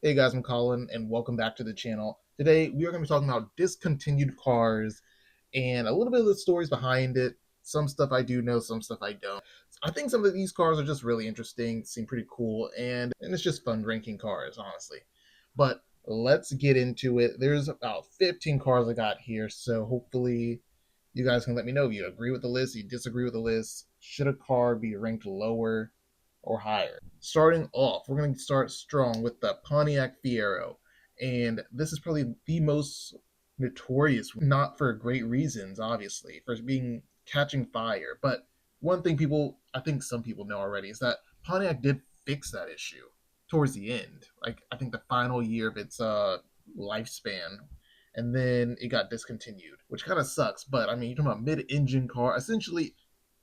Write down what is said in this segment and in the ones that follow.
Hey guys, I'm Colin, and welcome back to the channel. Today, we are going to be talking about discontinued cars and a little bit of the stories behind it. Some stuff I do know, some stuff I don't. I think some of these cars are just really interesting, seem pretty cool, and it's just fun ranking cars, honestly. But let's get into it. There's about 15 cars I got here, so hopefully you guys can let me know if you agree with the list, you disagree with the list. Should a car be ranked lower or higher? Starting off, we're going to start strong with the Pontiac Fiero. And this is probably the most notorious, not for great reasons, obviously, for being catching fire. But one thing I think some people know already, is that Pontiac did fix that issue towards the end. Like, I think the final year of its lifespan. And then it got discontinued, which kind of sucks. But I mean, you're talking about mid engine car. Essentially,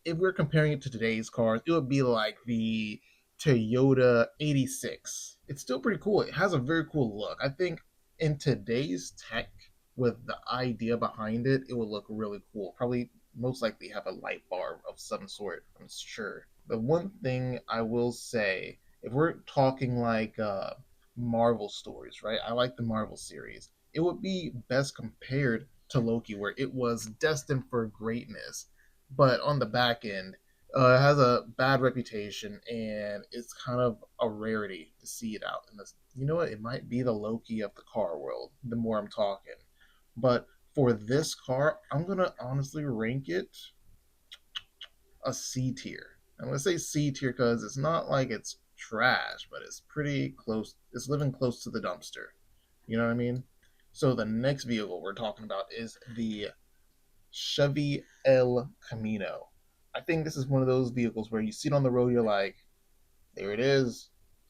if we're comparing it to today's cars, it would be like the Toyota 86. It's still pretty cool. It has a very cool look. I think in today's tech, with the idea behind it, it would look really cool. Probably most likely have a light bar of some sort, I'm sure. The one thing I will say, if we're talking like Marvel stories, right? I like the Marvel series. It would be best compared to Loki, where it was destined for greatness, but on the back end, it has a bad reputation, and it's kind of a rarity to see it out in this. You know what? It might be the Loki of the car world. The more I'm talking, but for this car, I'm gonna honestly rank it a C tier. I'm gonna say C tier because it's not like it's trash, but it's pretty close. It's living close to the dumpster. You know what I mean? So the next vehicle we're talking about is the Chevy El Camino. I think this is one of those vehicles where you see it on the road, you're like, there it is,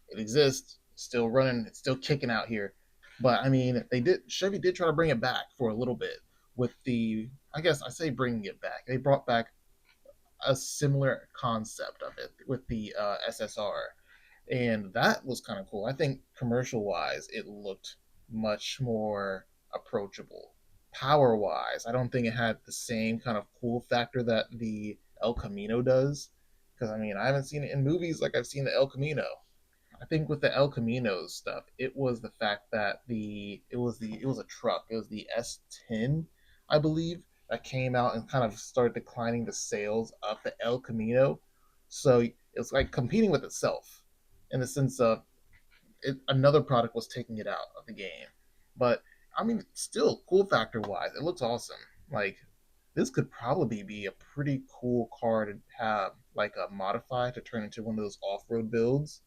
it exists, it's still running, it's still kicking out here. But I mean, Chevy did try to bring it back for a little bit with the, I guess I say bringing it back. They brought back a similar concept of it with the SSR, and that was kind of cool. I think commercial wise, it looked much more approachable. Power wise, I don't think it had the same kind of cool factor that the El Camino does. Because I mean, I haven't seen it in movies like I've seen the El Camino. I think with the El Camino stuff, it was the fact that it was a truck. It was the S10, I believe, that came out and kind of started declining the sales of the El Camino. So it's like competing with itself in the sense of another product was taking it out of the game. But I mean, still cool factor wise, it looks awesome. Like this could probably be a pretty cool car to have like a modify to turn into one of those off road builds,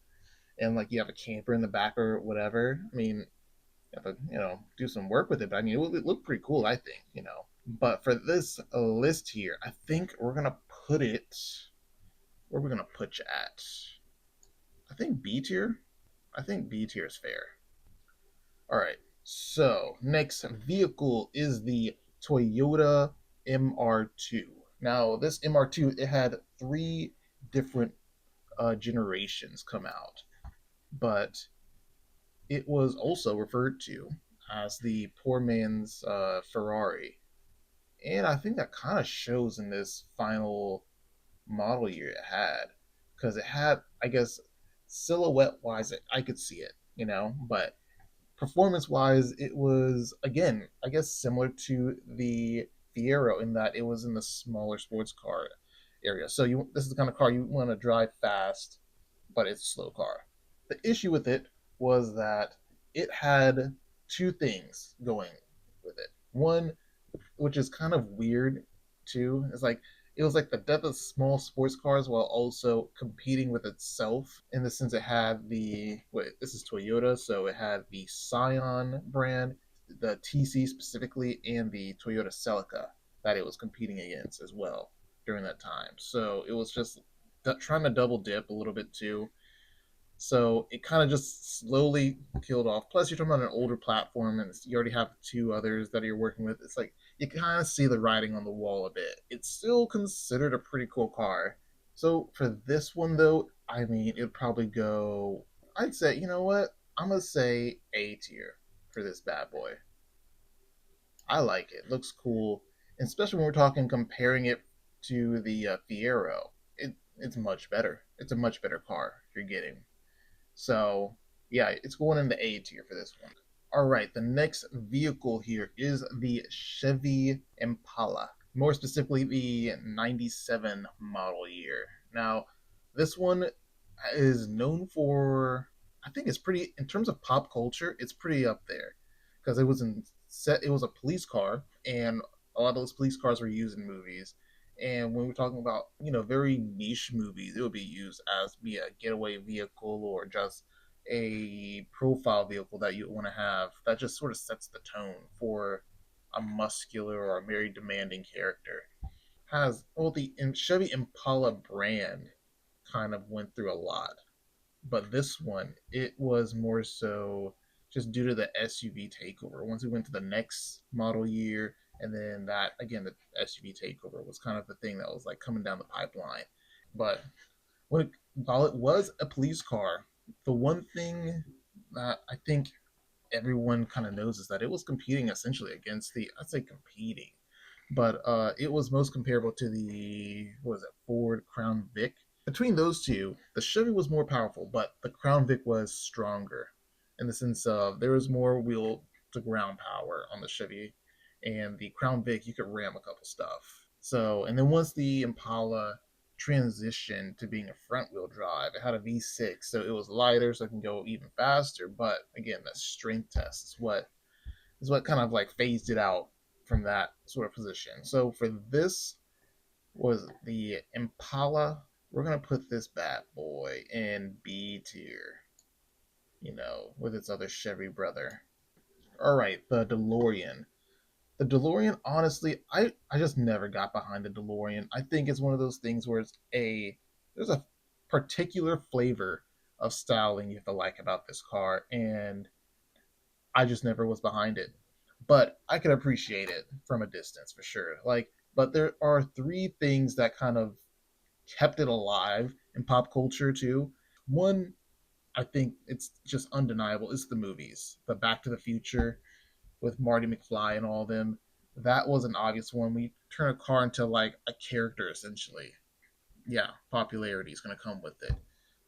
and like you have a camper in the back or whatever. I mean, you have to do some work with it, but I mean it would look pretty cool, I think. But for this list here, I think we're gonna put it where we're gonna put you at. I think B tier. I think B tier is fair. All right. So next vehicle is the Toyota MR2. Now this MR2, it had three different generations come out, but it was also referred to as the poor man's Ferrari. And I think that kind of shows in this final model year it had. Because it had, I guess, silhouette wise, I could see it, but performance wise, it was, again, I guess, similar to the Fiero in that it was in the smaller sports car area. So this is the kind of car you want to drive fast, but it's a slow car. The issue with it was that it had two things going with it. One, which is kind of weird too, is like it was like the death of small sports cars while also competing with itself in the sense it had this is Toyota, so it had the Scion brand, the TC specifically, and the Toyota Celica that it was competing against as well during that time. So it was just trying to double dip a little bit too, so it kind of just slowly killed off. Plus, you're talking about an older platform, and you already have two others that you're working with. It's like you kind of see the writing on the wall a bit. It's still considered a pretty cool car. So for this one, though, I mean, it'd probably go. I'd say, you know what? I'm gonna say A tier for this bad boy. I like it. Looks cool, and especially when we're talking comparing it to the Fiero. It's much better. It's a much better car you're getting. So Yeah, it's going in the A tier for this one. All right, the next vehicle here is the Chevy Impala, more specifically the 97 model year. Now, this one is known for, I think it's pretty, in terms of pop culture, it's pretty up there because it was a police car, and a lot of those police cars were used in movies. And when we're talking about, very niche movies, it would be used as be a getaway vehicle or just a profile vehicle that you want to have that just sort of sets the tone for a muscular or a very demanding character. Has well, the Chevy Impala brand kind of went through a lot, but this one it was more so just due to the SUV takeover. Once we went to the next model year, and then that again, the SUV takeover was kind of the thing that was like coming down the pipeline. But while it was a police car, the one thing that I think everyone kind of knows is that it was competing essentially against I'd say competing, but it was most comparable to the, what was it, Ford Crown Vic. Between those two, the Chevy was more powerful, but the Crown Vic was stronger in the sense of there was more wheel to ground power on the Chevy, and the Crown Vic you could ram a couple stuff. So, and then once the Impala transitioned to being a front wheel drive, it had a V6, so it was lighter, so it can go even faster. But again, that strength test is what kind of like phased it out from that sort of position. So for this was the Impala. We're gonna put this bad boy in B tier, with its other Chevy brother. All right, the DeLorean. The DeLorean, honestly, I just never got behind the DeLorean. I think it's one of those things where there's a particular flavor of styling you have to like about this car, and I just never was behind it. But I could appreciate it from a distance for sure. But there are three things that kind of kept it alive in pop culture too. One, I think it's just undeniable, is the movies. The Back to the Future with Marty McFly and all of them. That was an obvious one. We turn a car into like a character essentially. Yeah, popularity is going to come with it.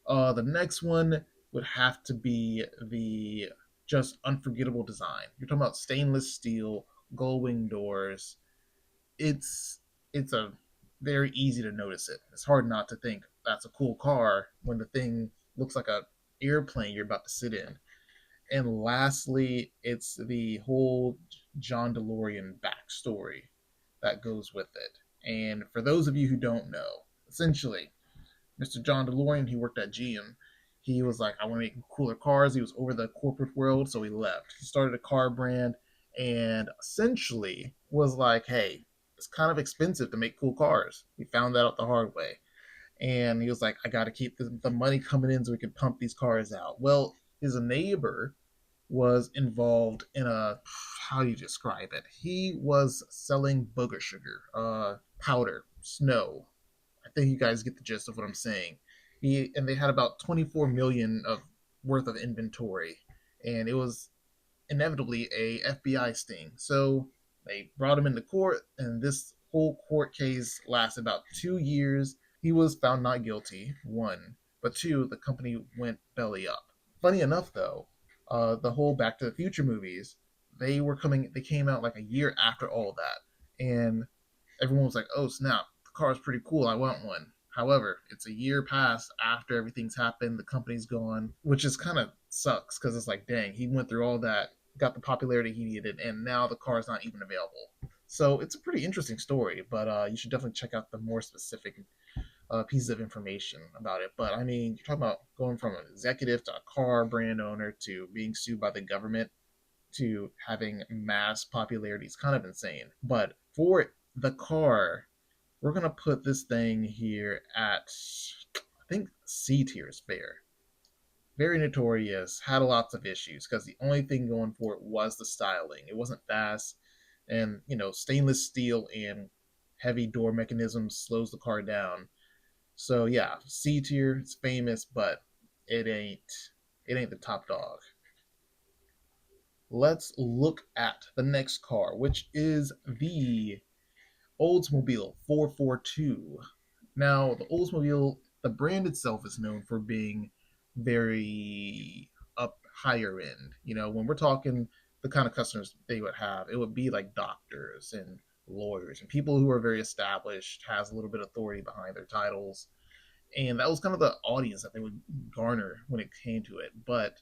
The next one would have to be the just unforgettable design. You're talking about stainless steel, gull wing doors. It's a very easy to notice it. It's hard not to think that's a cool car when the thing looks like a airplane you're about to sit in. And lastly, it's the whole John DeLorean backstory that goes with it. And for those of you who don't know, essentially, Mr. John DeLorean, he worked at GM. He was like, I want to make cooler cars. He was over the corporate world, so he left. He started a car brand and essentially was like, hey, it's kind of expensive to make cool cars. He found that out the hard way. And he was like, I got to keep the money coming in so we can pump these cars out. Well, his neighbor was involved in how do you describe it? He was selling booger sugar, powder, snow. I think you guys get the gist of what I'm saying. They had about 24 million of worth of inventory, and it was inevitably a FBI sting. So they brought him into court, and this whole court case lasted about 2 years. He was found not guilty, one, but two, the company went belly up. Funny enough, though, the whole Back to the Future movies, they came out like a year after all that, and everyone was like, "Oh snap, the car is pretty cool. I want one." However, it's a year past after everything's happened, the company's gone, which is kind of sucks because it's like, dang, he went through all that, got the popularity he needed, and now the car is not even available. So it's a pretty interesting story, but you should definitely check out the more specific pieces of information about it. But I mean, you're talking about going from an executive to a car brand owner to being sued by the government to having mass popularity. It's kind of insane. But for the car, we're gonna put this thing here at, I think, C tier is fair. Very notorious, had lots of issues because the only thing going for it was the styling. It wasn't fast, and stainless steel and heavy door mechanisms slows the car down. So yeah, C tier, it's famous, but it ain't it ain't the top dog. Let's look at the next car, which is the Oldsmobile 442. Now, the Oldsmobile, the brand itself is known for being very higher end. You know, when we're talking the kind of customers they would have, it would be like doctors and lawyers and people who are very established, has a little bit of authority behind their titles, and that was kind of the audience that they would garner when it came to it. But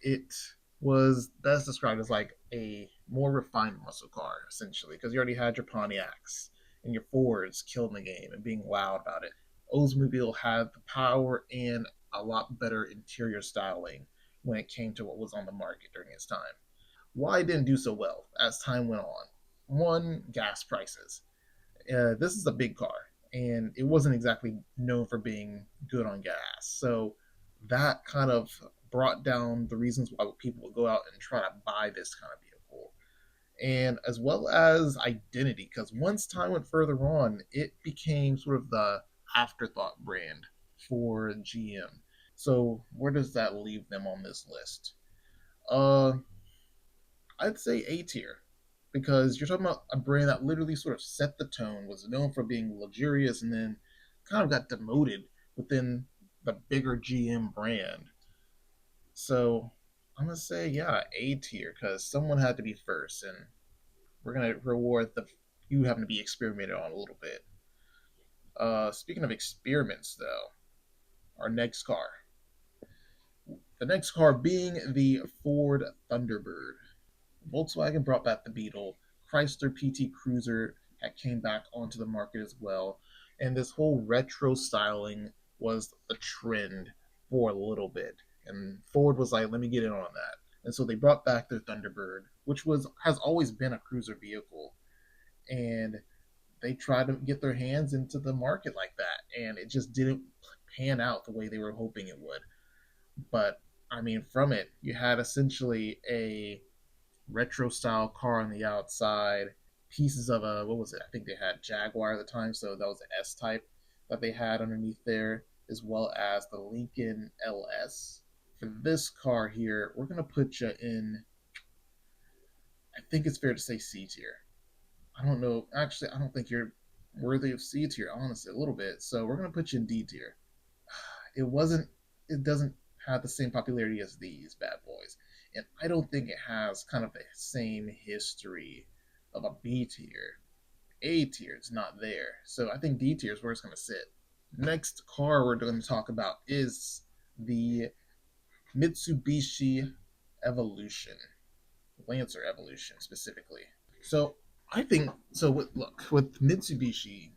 it was best described as like a more refined muscle car, essentially, because you already had your Pontiacs and your Fords killing the game and being loud about it. Oldsmobile had the power and a lot better interior styling when it came to what was on the market during its time. Why it didn't do so well as time went on? One, gas prices. This is a big car, and it wasn't exactly known for being good on gas. So that kind of brought down the reasons why people would go out and try to buy this kind of vehicle. And as well as identity, because once time went further on, it became sort of the afterthought brand for GM. So where does that leave them on this list? Uh, I'd say A tier, because you're talking about a brand that literally sort of set the tone, was known for being luxurious, and then kind of got demoted within the bigger GM brand. So I'm gonna say yeah, A tier, because someone had to be first, and we're gonna reward the you having to be experimented on a little bit. Speaking of experiments, though, our next car, the next car being the Ford Thunderbird. Volkswagen brought back the Beetle. Chrysler PT Cruiser had came back onto the market as well, and this whole retro styling was a trend for a little bit. And Ford was like, "Let me get in on that." And so they brought back their Thunderbird, which was has always been a cruiser vehicle, and they tried to get their hands into the market like that, and it just didn't pan out the way they were hoping it would. But I mean, from it, you had essentially a retro style car on the outside, pieces of a what was it? I think they had Jaguar at the time, so that was the S type that they had underneath there, as well as the Lincoln LS. For this car here, we're gonna put you in. I think it's fair to say C tier. I don't know. Actually, I don't think you're worthy of C tier, honestly, a little bit. So we're gonna put you in D tier. It wasn't. It doesn't have the same popularity as these bad boys, and I don't think it has kind of the same history of a B tier. A tier is not there, so I think D tier is where it's going to sit. Next car we're going to talk about is the Mitsubishi Evolution, Lancer Evolution specifically. So I think so. With Mitsubishi,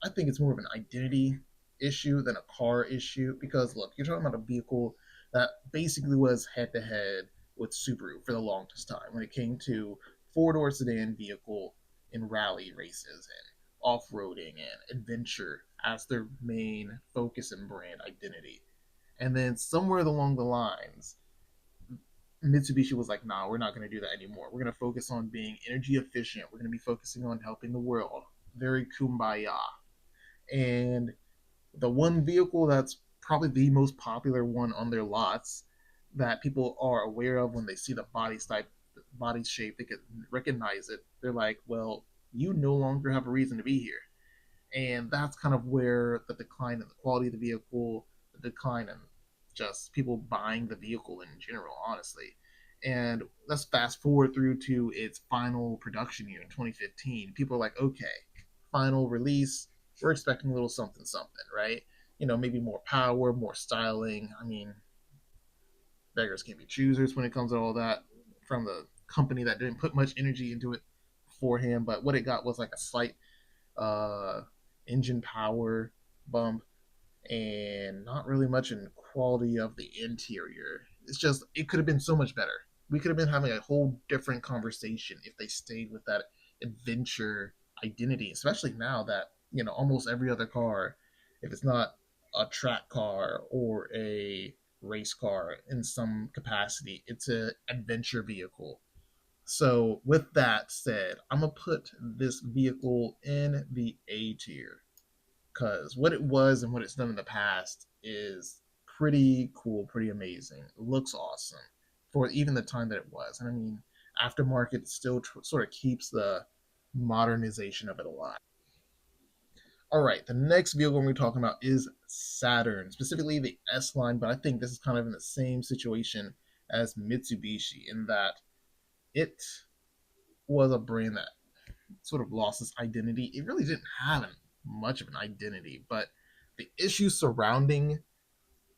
I think it's more of an identity issue than a car issue, because look, you're talking about a vehicle that basically was head to head with Subaru for the longest time when it came to four door sedan vehicle in rally races and off roading and adventure as their main focus and brand identity. And then somewhere along the lines, Mitsubishi was like, nah, we're not going to do that anymore. We're going to focus on being energy efficient. We're going to be focusing on helping the world. Very kumbaya. And the one vehicle that's probably the most popular one on their lots that people are aware of when they see the body shape, they can recognize it. They're like, well, you no longer have a reason to be here. And that's kind of where the decline in the quality of the vehicle, the decline in just people buying the vehicle in general, honestly. And let's fast forward through to its final production year in 2015. People are like, okay, final release, we're expecting a little something something, right? You know, maybe more power, more styling. I mean, beggars can't be choosers when it comes to all that from the company that didn't put much energy into it beforehand. But what it got was like a slight uh, engine power bump and not really much in quality of the interior. It's just, it could have been so much better. We could have been having a whole different conversation if they stayed with that adventure identity, especially now that, you know, almost every other car, if it's not a track car or a race car in some capacity, it's an adventure vehicle. So, with that said, I'm gonna put this vehicle in the A tier, because what it was and what it's done in the past is pretty cool, pretty amazing. It looks awesome for even the time that it was. And I mean, aftermarket still sort of keeps the modernization of it alive. All right, the next vehicle we're talking about is Saturn, specifically the S line, but I think this is kind of in the same situation as Mitsubishi in that it was a brand that sort of lost its identity. It really didn't have much of an identity, but the issues surrounding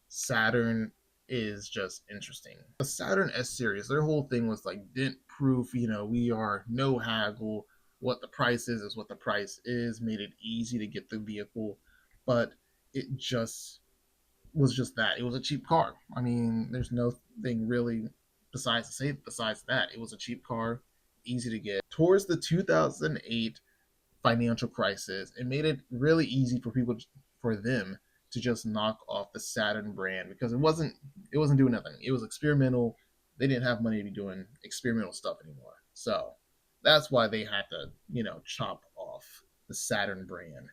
Saturn is just interesting. The Saturn S series, their whole thing was like dent proof, we are no haggle. What the price is what the price is, made it easy to get the vehicle, but it just was just that. It was a cheap car. I mean, there's nothing really besides to say besides that. It was a cheap car, easy to get. Towards the 2008 financial crisis, it made it really easy for people for them to just knock off the Saturn brand because it wasn't doing nothing. It was experimental. They didn't have money to be doing experimental stuff anymore. So that's why they had to, chop off the Saturn brand.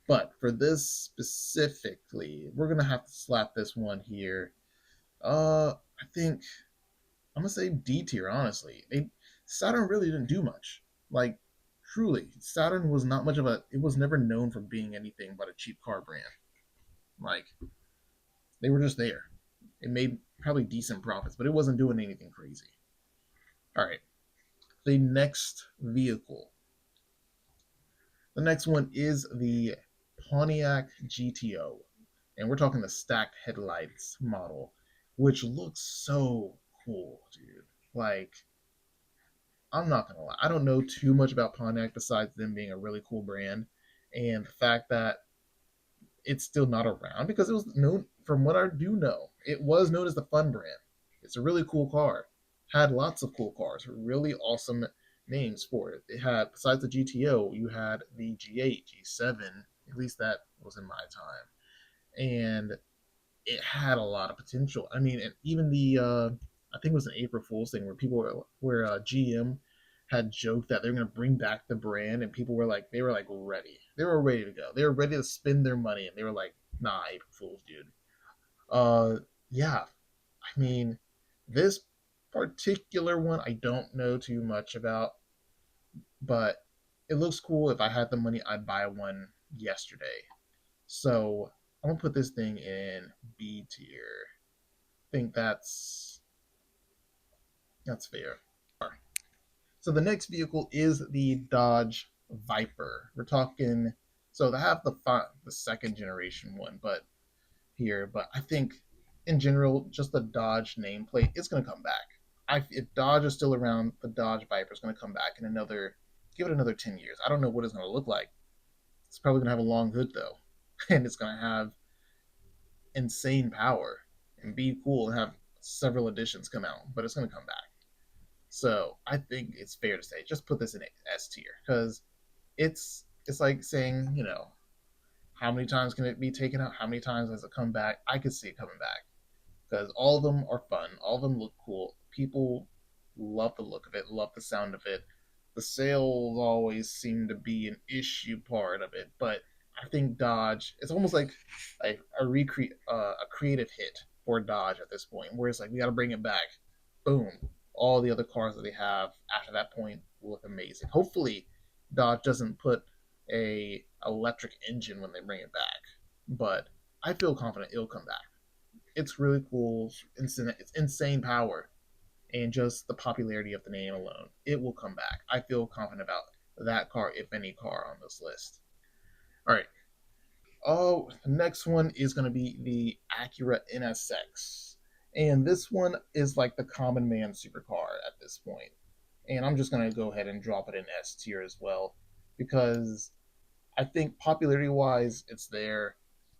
But for this specifically, we're gonna have to slap this one here. I think I'm gonna say D tier. Honestly, Saturn really didn't do much. Like truly, Saturn was not much of a. It was never known for being anything but a cheap car brand. Like they were just there. It made probably decent profits, but it wasn't doing anything crazy. All right, the next vehicle. The next one is the Pontiac GTO, and we're talking the stacked headlights model, which looks so cool, dude. Like I'm not gonna lie, I don't know too much about Pontiac besides them being a really cool brand, and the fact that it's still not around because it was known, from what I do know, it was known as the Fun brand. It's a really cool car. Had lots of cool cars, really awesome names for it. It had, besides the GTO, you had the G8, G7. At least that was in my time, and it had a lot of potential. I mean, and even the I think it was an April Fool's thing where GM had joked that they're going to bring back the brand, and people were like, ready. They were ready to go. They were ready to spend their money, and they were like, nah, April Fools, dude. Yeah. I mean, this particular one I don't know too much about, but it looks cool. If I had the money, I'd buy one yesterday. So I'm gonna put this thing in B tier. I think that's fair. So the next vehicle is the Dodge Viper. We're talking, so they have the second generation one, but I think in general, just the Dodge nameplate is going to come back. If Dodge is still around, the Dodge Viper is going to come back in give it another 10 years. I don't know what it's going to look like. It's probably going to have a long hood though, and it's going to have insane power and be cool and have several editions come out, but it's going to come back. So I think it's fair to say just put this in S tier because it's like saying, how many times can it be taken out? How many times has it come back? I could see it coming back because all of them are fun. All of them look cool. People love the look of it, love the sound of it. The sales always seem to be an issue part of it, but I think Dodge, it's almost like a creative hit for Dodge at this point, where it's like we got to bring it back. Boom, all the other cars that they have after that point will look amazing. Hopefully, Dodge doesn't put a electric engine when they bring it back, but I feel confident it'll come back. It's really cool. It's insane power, and just the popularity of the name alone, it will come back. I feel confident about that car, if any car on this list. All right. Oh, the next one is going to be the Acura NSX. And this one is like the common man supercar at this point. And I'm just going to go ahead and drop it in S tier as well because I think popularity wise, it's there.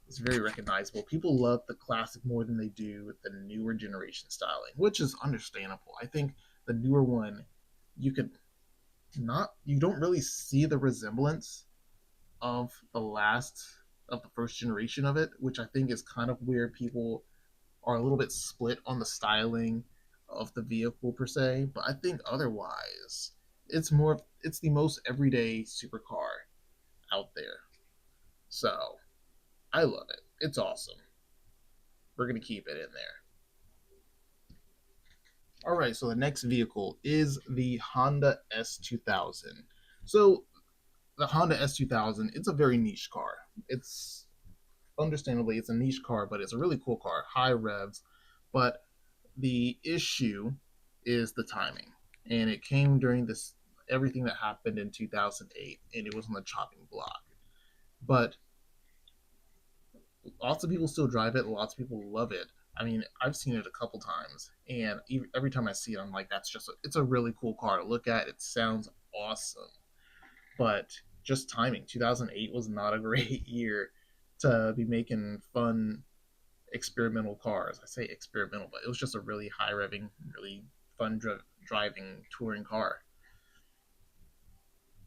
It's very recognizable. People love the classic more than they do the newer generation styling, which is understandable. I think the newer one, you could you don't really see the resemblance of the first generation of it, which I think is kind of where people are a little bit split on the styling of the vehicle per se. But I think otherwise, it's the most everyday supercar out there. So I love it. It's awesome. We're gonna keep it in there. All right. So the next vehicle is the Honda S2000. So the Honda S2000, it's a very niche car. It's understandably it's a niche car, but it's a really cool car, high revs. But the issue is the timing, and it came during this everything that happened in 2008, and it was on the chopping block. But lots of people still drive it. Lots of people love it. I mean, I've seen it a couple times, and every time I see it, I'm like, that's just it's a really cool car to look at. It sounds awesome, but just timing. 2008 was not a great year to be making fun experimental cars. I say experimental, but it was just a really high revving, really fun driving touring car.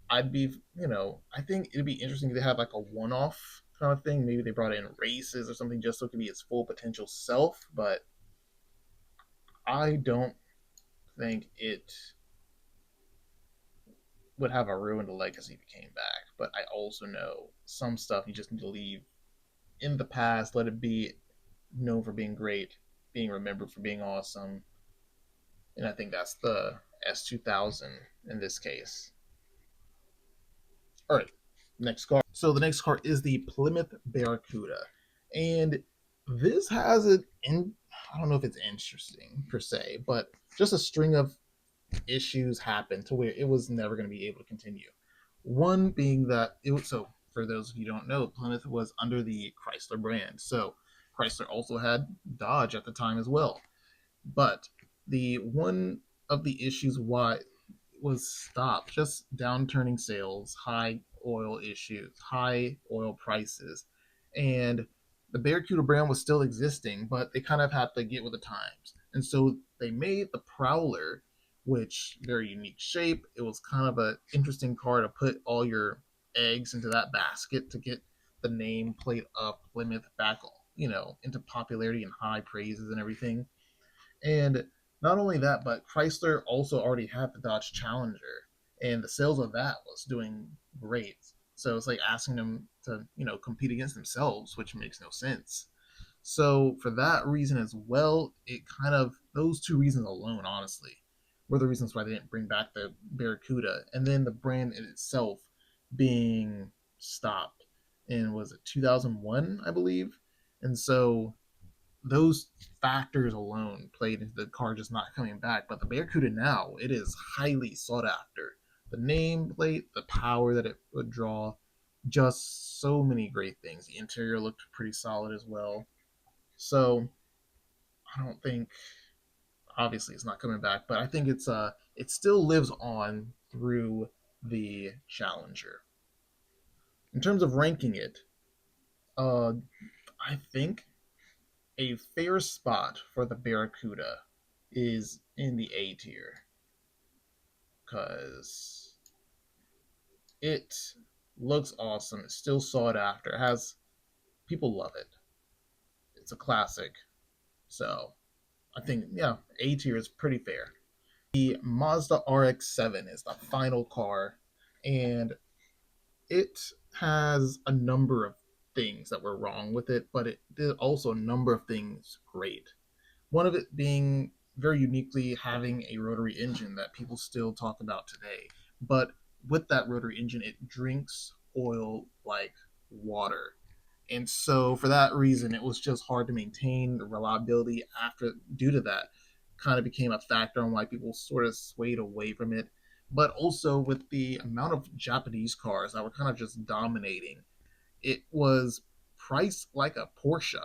I'd be, I think it'd be interesting if they had like a one off kind of thing. Maybe they brought in races or something just so it could be its full potential self, but I don't think it would have a ruined legacy if it came back. But I also know some stuff you just need to leave in the past, let it be known for being great, being remembered for being awesome. And I think that's the S2000 in this case. All right, next car. So the next car is the Plymouth Barracuda, and this has an I don't know if it's interesting per se, but just a string of issues happened to where it was never going to be able to continue. One being that it was so. For those of you who don't know, Plymouth was under the Chrysler brand, so Chrysler also had Dodge at the time as well. But the one of the issues why was stopped, just downturning sales, high oil issues, high oil prices, and the Barracuda brand was still existing, but they kind of had to get with the times. And so they made the Prowler, which very unique shape. It was kind of an interesting car to put all your eggs into that basket to get the nameplate of Plymouth back, into popularity and high praises and everything. And not only that, but Chrysler also already had the Dodge Challenger, and the sales of that was doing great. So it's like asking them to, compete against themselves, which makes no sense. So for that reason as well, it kind of those two reasons alone, honestly, were the reasons why they didn't bring back the Barracuda, and then the brand in itself being stopped in was it 2001, I believe, and so those factors alone played into the car just not coming back. But the Barracuda now, it is highly sought after. The nameplate, the power that it would draw, just so many great things. The interior looked pretty solid as well. So I don't think, obviously, it's not coming back, but I think it still lives on through the Challenger. In terms of ranking it, uh, I think a fair spot for the Barracuda is in the A tier because it looks awesome. It's still sought after. It has people love it. It's a classic. So I think A tier is pretty fair. The Mazda RX-7 is the final car, and it has a number of things that were wrong with it, but it did also a number of things great. One of it being very uniquely having a rotary engine that people still talk about today. But with that rotary engine, it drinks oil like water. And so for that reason, it was just hard to maintain the reliability after due to that. Kind of became a factor on why people sort of swayed away from it. But also with the amount of Japanese cars that were kind of just dominating, it was priced like a Porsche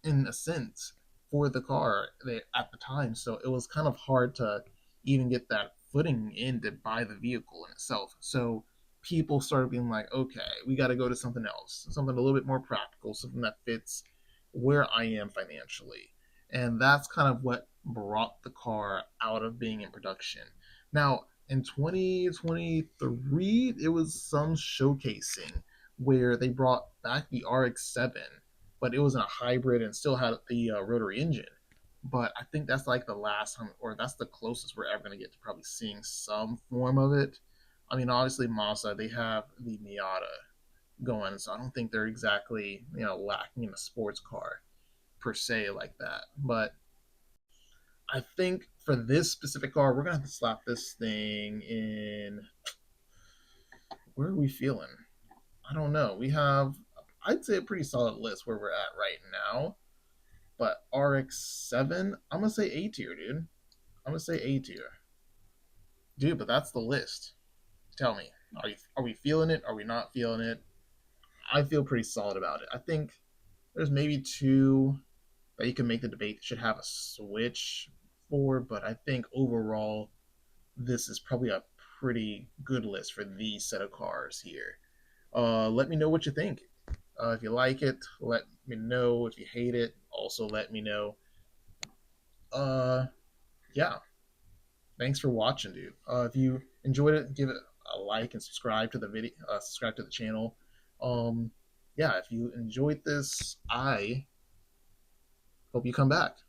in a sense for the car at the time. So it was kind of hard to even get that footing in to buy the vehicle in itself. So people started being like, okay, we got to go to something else, something a little bit more practical, something that fits where I am financially. And that's kind of what brought the car out of being in production. Now, in 2023, it was some showcasing where they brought back the RX-7, but it was in a hybrid and still had the rotary engine. But I think that's like the last time, or that's the closest we're ever going to get to probably seeing some form of it. I mean, obviously, Mazda, they have the Miata going, so I don't think they're exactly, lacking in a sports car per se like that. But I think for this specific car, we're going to have to slap this thing in Where are we feeling? I don't know. We have, I'd say, a pretty solid list where we're at right now. But RX-7, I'm gonna say A tier, dude. I'm gonna say A tier, dude. But that's the list. Tell me, are we feeling it? Are we not feeling it? I feel pretty solid about it. I think there's maybe two that you can make the debate should have a switch for, but I think overall this is probably a pretty good list for these set of cars here. Let me know what you think. If you like it, let me know. If you hate it, also let me know. Uh, yeah, thanks for watching, dude. If you enjoyed it, give it a like and subscribe to the video. Subscribe to the channel. Um, yeah, if you enjoyed this, I hope you come back.